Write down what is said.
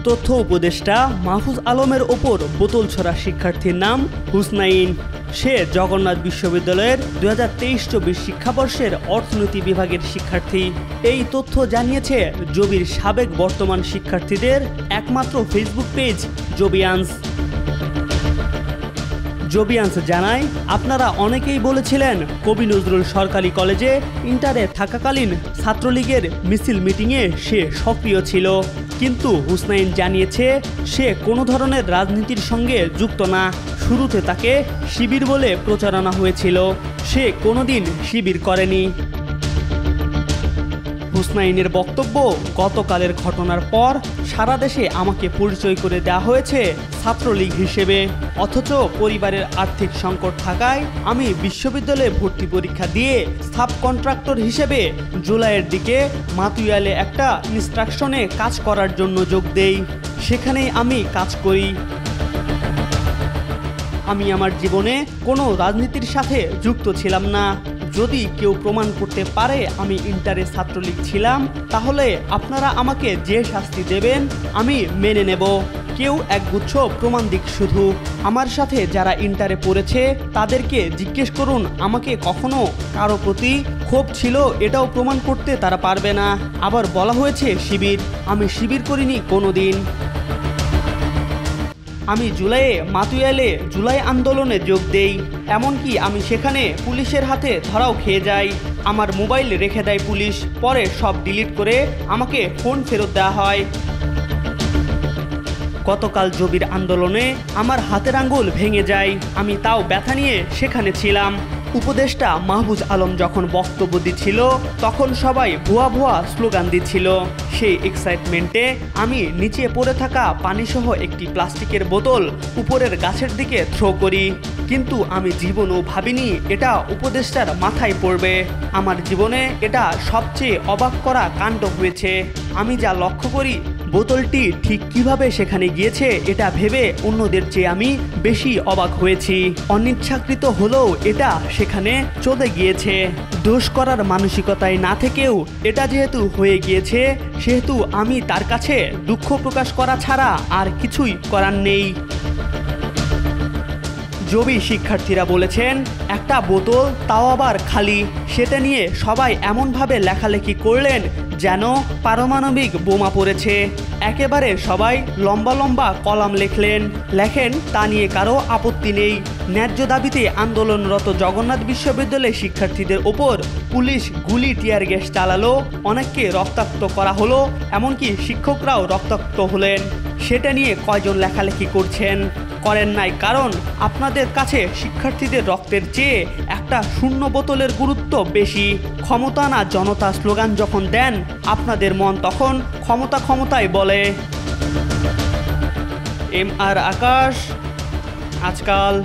তথ্য উপদেষ্টা মাহফুজ আলমের ওপর বোতল ছোড়া শিক্ষার্থীর নাম হুসনাইন। সে জগন্নাথ বিশ্ববিদ্যালয়ের 2023-24 শিক্ষাবর্ষের অর্থনীতি বিভাগের শিক্ষার্থী। এই তথ্য জানিয়েছে জবির সাবেক বর্তমান শিক্ষার্থীদের একমাত্র ফেসবুক পেজ জবিয়ান্স। জবিয়ান্স জানায়, আপনারা অনেকেই বলেছিলেন কবি নজরুল সরকারি কলেজে ইন্টারে থাকাকালীন ছাত্রলীগের মিছিল মিটিংয়ে সে সক্রিয় ছিল, কিন্তু হুসনাইন জানিয়েছে সে কোনো ধরনের রাজনীতির সঙ্গে যুক্ত না। শুরুতে তাকে শিবির বলে প্রচারণা হয়েছিল, সে কোনোদিন শিবির করেনি। হুসনাইনের বক্তব্য, গতকালের ঘটনার পর সারা দেশে আমাকে পরিচয় করে দেওয়া হয়েছে ছাত্রলীগ হিসেবে, অথচ পরিবারের আর্থিক সংকট থাকায় আমি বিশ্ববিদ্যালয়ে ভর্তি পরীক্ষা দিয়ে সাব কন্ট্রাক্টর হিসেবে জুলাইয়ের দিকে মাতুয়ালে একটা ইনস্ট্রাকশনে কাজ করার জন্য যোগ দেই। সেখানেই আমি কাজ করি। আমি আমার জীবনে কোনো রাজনীতির সাথে যুক্ত ছিলাম না। যদি কেউ প্রমাণ করতে পারে আমি ইন্টারে ছাত্রলীগ ছিলাম, তাহলে আপনারা আমাকে যে শাস্তি দেবেন আমি মেনে নেব। কেউ একগুচ্ছ প্রমাণ দিক শুধু। আমার সাথে যারা ইন্টারে পড়েছে তাদেরকে জিজ্ঞেস করুন আমাকে কখনো কারো প্রতি ক্ষোভ ছিল এটাও প্রমাণ করতে তারা পারবে না। আবার বলা হয়েছে শিবির, আমি শিবির করিনি কোনো দিন। আমি জুলাইয়ে মাতুয়ালে জুলাই আন্দোলনে যোগ দেই, এমনকি আমি সেখানে পুলিশের হাতে ধরাও খেয়ে যাই। আমার মোবাইল রেখে দেয় পুলিশ, পরে সব ডিলিট করে আমাকে ফোন ফেরত দেওয়া হয়। গতকাল জবির আন্দোলনে আমার হাতের আঙ্গুল ভেঙে যায়, আমি তাও ব্যথা নিয়ে সেখানে ছিলাম। উপদেষ্টা মাহফুজ আলম যখন বক্তব্য দিচ্ছিল তখন সবাই ভুয়া ভুয়া স্লোগান দিচ্ছিল। সেই এক্সাইটমেন্টে আমি নিচে পড়ে থাকা পানিসহ একটি প্লাস্টিকের বোতল উপরের গাছের দিকে থ্রো করি, কিন্তু আমি জীবনও ভাবিনি এটা উপদেষ্টার মাথায় পড়বে। আমার জীবনে এটা সবচেয়ে অবাক করা কাণ্ড হয়েছে। আমি যা লক্ষ্য করি বোতলটি ঠিক কিভাবে সেখানে গিয়েছে এটা ভেবে অন্যদের চেয়ে আমি বেশি অবাক হয়েছি। অনিচ্ছাকৃত হলেও এটা সেখানে চলে গিয়েছে। দোষ করার মানসিকতায় না থেকেও এটা যেহেতু হয়ে গিয়েছে, সেহেতু আমি তার কাছে দুঃখ প্রকাশ করা ছাড়া আর কিছুই করার নেই। জবি শিক্ষার্থীরা বলেছেন, একটা বোতল তাও আবার খালি, সেটা নিয়ে সবাই এমনভাবে লেখালেখি করলেন যেন পারমাণবিক বোমা পড়েছে। একেবারে সবাই লম্বা লম্বা কলাম লেখেন, তা নিয়ে কারো আপত্তি নেই। ন্যায্য দাবিতে আন্দোলনরত জগন্নাথ বিশ্ববিদ্যালয়ের শিক্ষার্থীদের ওপর পুলিশ গুলি টিয়ার গ্যাস চালালো, অনেককে রক্তাক্ত করা হলো, এমনকি শিক্ষকরাও রক্তাক্ত হলেন। সেটা নিয়ে কয়জন লেখালেখি করেন নাই, কারণ আপনাদের কাছে শিক্ষার্থীদের রক্তের চেয়ে একটা শূন্য বোতলের গুরুত্ব বেশি। ক্ষমতা না জনতা স্লোগান যখন দেন আপনাদের মন তখন ক্ষমতাই বলে। MR আকাশ, আজকাল।